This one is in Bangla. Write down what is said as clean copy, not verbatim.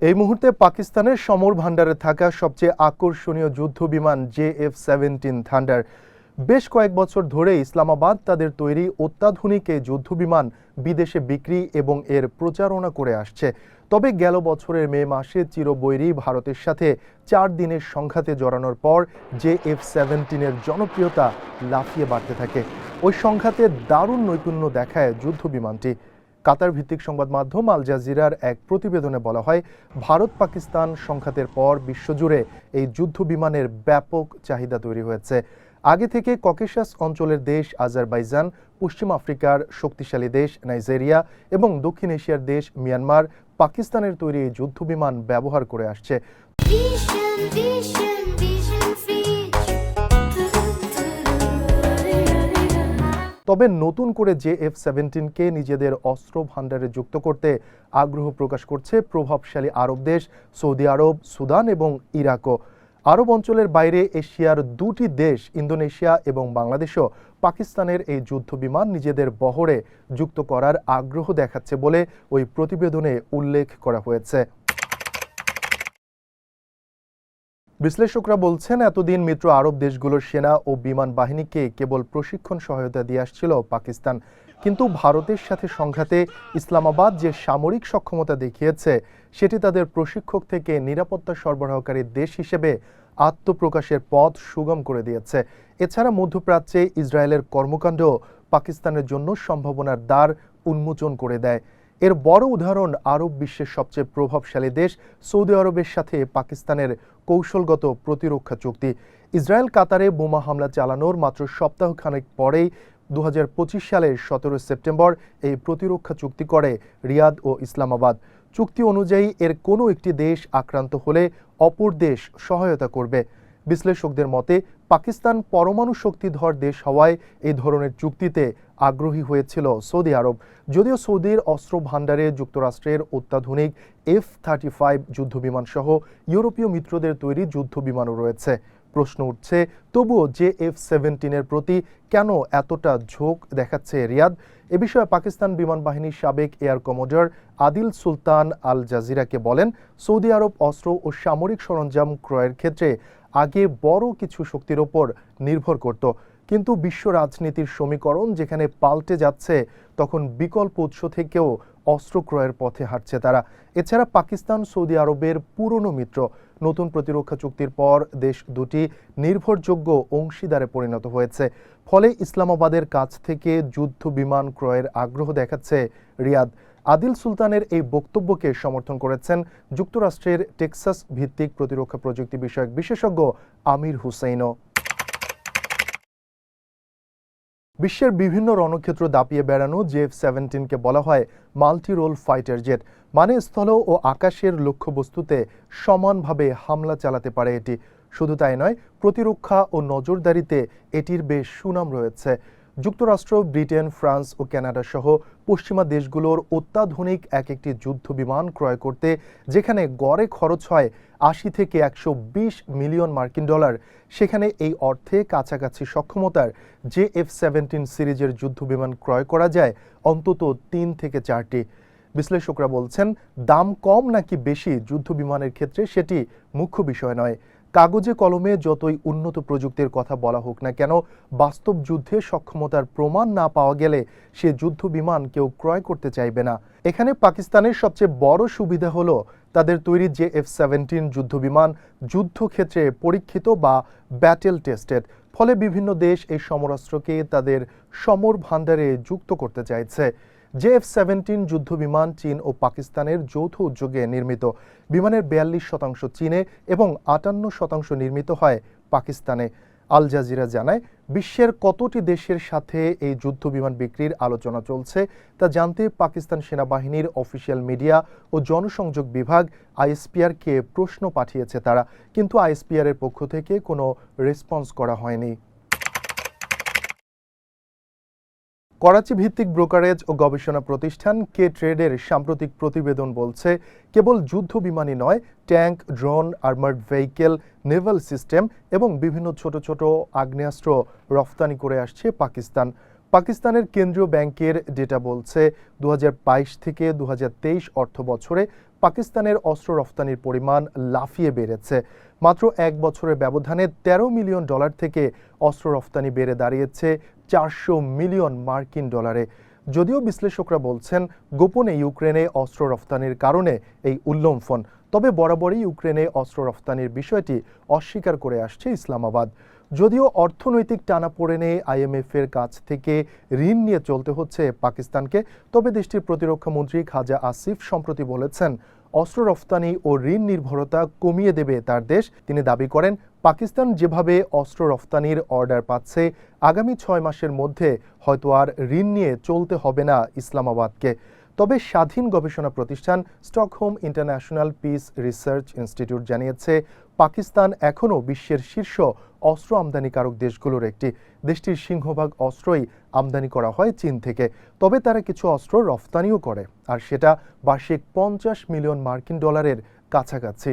এই মুহূর্তে পাকিস্তানের সমর ভান্ডারে থাকা সবচেয়ে আকর্ষণীয় যুদ্ধ বিমান JF-17 থান্ডার বেশ কয়েক বছর ধরে ইসলামাবাদ তাদের তৈরি অত্যাধুনিক এই যুদ্ধ বিমান বিদেশে বিক্রি এবং এর প্রচারণা করে আসছে। তবে গেল বছরের মে মাসে চিরবৈরী ভারতের সাথে 4 দিনের সংঘাতে জড়ানোর পর JF-17 এর জনপ্রিয়তা লাফিয়ে বাড়তে থাকে। ওই সংঘাতে দারুণ নৈপুণ্য দেখায় যুদ্ধ বিমানটি। কাতার ভিত্তিক সংবাদ মাধ্যম আল জাজিরার এক প্রতিবেদনে বলা হয়, ভারত পাকিস্তান সংঘাতের পর বিশ্বজুড়ে এই যুদ্ধ বিমানের ব্যাপক চাহিদা তৈরি হয়েছে। আগে থেকে ককেশাস অঞ্চলের দেশ আজারবাইজান, পশ্চিম আফ্রিকার শক্তিশালী দেশ নাইজেরিয়া এবং দক্ষিণ এশিয়ার দেশ মিয়ানমার পাকিস্তানের তৈরি এই যুদ্ধ বিমান ব্যবহার করে আসছে। তবে নতুন করে JF-17কে নিজেদের অস্ত্র ভান্ডারে যুক্ত করতে আগ্রহ প্রকাশ করছে প্রভাবশালী আরব দেশ সৌদি আরব, সুদান এবং ইরাকও। আরব অঞ্চলের বাইরে এশিয়ার 2টি দেশ ইন্দোনেশিয়া এবং বাংলাদেশও পাকিস্তানের এই যুদ্ধ বিমান নিজেদের বহরে যুক্ত করার আগ্রহ দেখাচ্ছে বলে ওই প্রতিবেদনে উল্লেখ করা হয়েছে। বিশ্লেষকরা বলছেন, এতদিন মিত্র আরব দেশগুলোর সেনা ও বিমান বাহিনীকে কেবল প্রশিক্ষণ সহায়তা দিয়ে আসছিল পাকিস্তান, কিন্তু ভারতের সাথে সংঘাতে ইসলামাবাদ যে সামরিক সক্ষমতা দেখিয়েছে সেটি তাদের প্রশিক্ষক থেকে নিরাপত্তা সরবরাহকারী দেশ হিসেবে আত্মপ্রকাশের পথ সুগম করে দিয়েছে। এছাড়া মধ্যপ্রাচ্যে ইসরায়েলের কর্মকাণ্ড পাকিস্তানের জন্য সম্ভাবনার দ্বার উন্মোচন করে দেয়। এর বড় উদাহরণ আরব বিশ্বের সবচেয়ে প্রভাবশালী দেশ সৌদি আরবের সাথে পাকিস্তানের কৌশলগত প্রতিরক্ষা চুক্তি। ইসরায়েল কাতারে বোমা হামলা চালানোর মাত্র সপ্তাহখানেক পরেই 2025 সালের 17 সেপ্টেম্বর এই প্রতিরক্ষা চুক্তি করে রিয়াদ ও ইসলামাবাদ। চুক্তি অনুযায়ী এর কোনো একটি দেশ আক্রান্ত হলে অপর দেশ সহায়তা করবে। বিশ্লেষকদের মতে পাকিস্তান পরমাণু শক্তিধর দেশ হওয়ায় এই ধরনের চুক্তিতে আগ্রহী হয়েছিল সৌদি আরব। যদিও সৌদির অস্ত্র ভান্ডারে যুক্তরাষ্ট্রের অত্যাধুনিক F-35 যুদ্ধবিমান সহ ইউরোপীয় মিত্রদের তৈরি যুদ্ধ বিমানও রয়েছে। প্রশ্ন উঠছে, তবুও JF-17 এর প্রতি কেন এতটা ঝোঁক দেখাচ্ছে রিয়াদ? এ বিষয়ে পাকিস্তান বিমান বাহিনীর সাবেক এয়ার কমোডর আদিল সুলতান আল জাজিরাকে বলেন, সৌদি আরব অস্ত্র ও সামরিক সরঞ্জাম ক্রয়ের ক্ষেত্রে আগে বড় কিছু শক্তির ওপর নির্ভর করত, কিন্তু বিশ্ব রাজনীতির সমীকরণ যেখানে পাল্টে যাচ্ছে তখন বিকল্প উৎস থেকেও অস্ত্র ক্রয়ের পথে হাঁটছে তারা। এছাড়া পাকিস্তান সৌদি আরবের পুরনো মিত্র। নতুন প্রতিরক্ষা চুক্তির পর দেশ দুটি নির্ভরযোগ্য অংশীদারে পরিণত হয়েছে। ফলে ইসলামাবাদের কাছ থেকে যুদ্ধ বিমান ক্রয়ের আগ্রহ দেখাচ্ছে রিয়াদ। আদিল সুলতানের এই বক্তব্যকে সমর্থন করেছেন যুক্তরাষ্ট্রের টেক্সাস ভিত্তিক প্রতিরক্ষা প্রযুক্তি বিষয়ক বিশেষজ্ঞ আমির হুসেইনও। বিশ্বের বিভিন্ন রণক্ষেত্র দাপিয়ে বেড়ানো JF-17কে বলা হয় মাল্টি রোল ফাইটার জেট, মানে স্থল ও আকাশের লক্ষ্যবস্তুতে সমানভাবে হামলা চালাতে পারে এটি। শুধু তাই নয়, প্রতিরক্ষা ও নজরদারিতে এটির বেশ সুনাম রয়েছে। যুক্তরাষ্ট্র, ব্রিটেন, ফ্রান্স ও কানাডা সহ পশ্চিমা দেশগুলোর অত্যাধুনিক এক একটি যুদ্ধ বিমান ক্রয় করতে যেখানে গড়ে খরচ হয় 80 থেকে 120 মিলিয়ন মার্কিন ডলার, সেখানে এই অর্থে কাছাকাছি সক্ষমতার JF-17 সিরিজের যুদ্ধ বিমান ক্রয় করা যায় অন্তত 3 থেকে 4টি। বিশ্লেষকরা বলছেন, দাম কম নাকি বেশি যুদ্ধ বিমানের ক্ষেত্রে সেটি মুখ্য বিষয় নয়। কাগজে কলমে যতই উন্নত প্রযুক্তির কথা বলা হোক না কেন, বাস্তব যুদ্ধে সক্ষমতার প্রমাণ না পাওয়া গেলে সে যুদ্ধ বিমান কেউ ক্রয় করতে চাইবে না। এখানে পাকিস্তানের সবচেয়ে বড় সুবিধা হলো তাদের তৈরি JF-17 যুদ্ধ বিমান যুদ্ধক্ষেত্রে পরীক্ষিত বা ব্যাটেল টেস্টেড। ফলে বিভিন্ন দেশ এই সমরাস্ত্রকে তাদের সমর ভান্ডারে যুক্ত করতে চাইছে। JF-17 যুদ্ধ বিমান চীন ও পাকিস্তানের যৌথ উদ্যোগে নির্মিত। বিমানের 42% চীনে এবং 58% নির্মিত হয় পাকিস্তানে। আল জাজিরা জানায়, বিশ্বের কতটি দেশের সাথে এই যুদ্ধ বিমান বিক্রির আলোচনা চলছে তা জানতে পাকিস্তান সেনাবাহিনীর অফিসিয়াল মিডিয়া ও জনসংযোগ বিভাগ ISPR-কে প্রশ্ন পাঠিয়েছে তারা, কিন্তু ISPR-এর পক্ষ থেকে কোনো রেসপন্স করা হয়নি। করাচি ভিত্তিক ব্রোকারেজ ও গবেষণা প্রতিষ্ঠান K-Trade-এর সাম্প্রতিক প্রতিবেদন বলছে, কেবল যুদ্ধ বিমানই নয়, tank, drone, armoured vehicle, Naval system এবং বিভিন্ন ছোট ছোট আগ্নেয়াস্ত্র রফতানি করে আসছে পাকিস্তান। পাকিস্তানের কেন্দ্রীয় ব্যাংকের ডেটা বলছে 2022 থেকে 2023 অর্থ বছরে পাকিস্তানের অস্ত্র রফতানির পরিমাণ লাফিয়ে বেড়েছে। মাত্র এক বছরের ব্যবধানে $13 মিলিয়ন থেকে অস্ত্র রফতানি বেড়ে দাঁড়িয়েছে $400 মিলিয়ন। যদিও বিশ্লেষকরা বলছেন গোপনে ইউক্রেনে অস্ত্র রফতানির কারণে এই উল্লম্ফন, তবে বরাবরই ইউক্রেনে অস্ত্র রফতানির বিষয়টি অস্বীকার করে আসছে ইসলামাবাদ। যদিও অর্থনৈতিক টানাপোড়েনে আইএমএফের কাছ থেকে ঋণ নিয়ে চলতে হচ্ছে পাকিস্তানকে, তবে দেশটির প্রতিরক্ষা মন্ত্রী খাজা আসিফ সম্প্রতি বলেছেন অস্ত্র রফতানি ও ঋণ নির্ভরতা কমিয়ে দেবে তার দেশ। তিনি দাবি করেন পাকিস্তান যেভাবে অস্ত্র রফতানির অর্ডার পাচ্ছে, আগামী 6 মাসের মধ্যে হয়তো আর ঋণ নিয়ে চলতে হবে না ইসলামাবাদকে। তবে স্বাধীন গবেষণা প্রতিষ্ঠান Stockholm international piece research institute জানিয়েছে পাকিস্তান এখনও বিশ্বের শীর্ষ অস্ত্র আমদানিকারক দেশগুলোর একটি। দেশটির সিংহভাগ অস্ত্রই আমদানি করা হয় চীন থেকে, তবে তারা কিছু অস্ত্র রফতানিও করে, আর সেটা বার্ষিক $50 মিলিয়ন কাছাকাছি।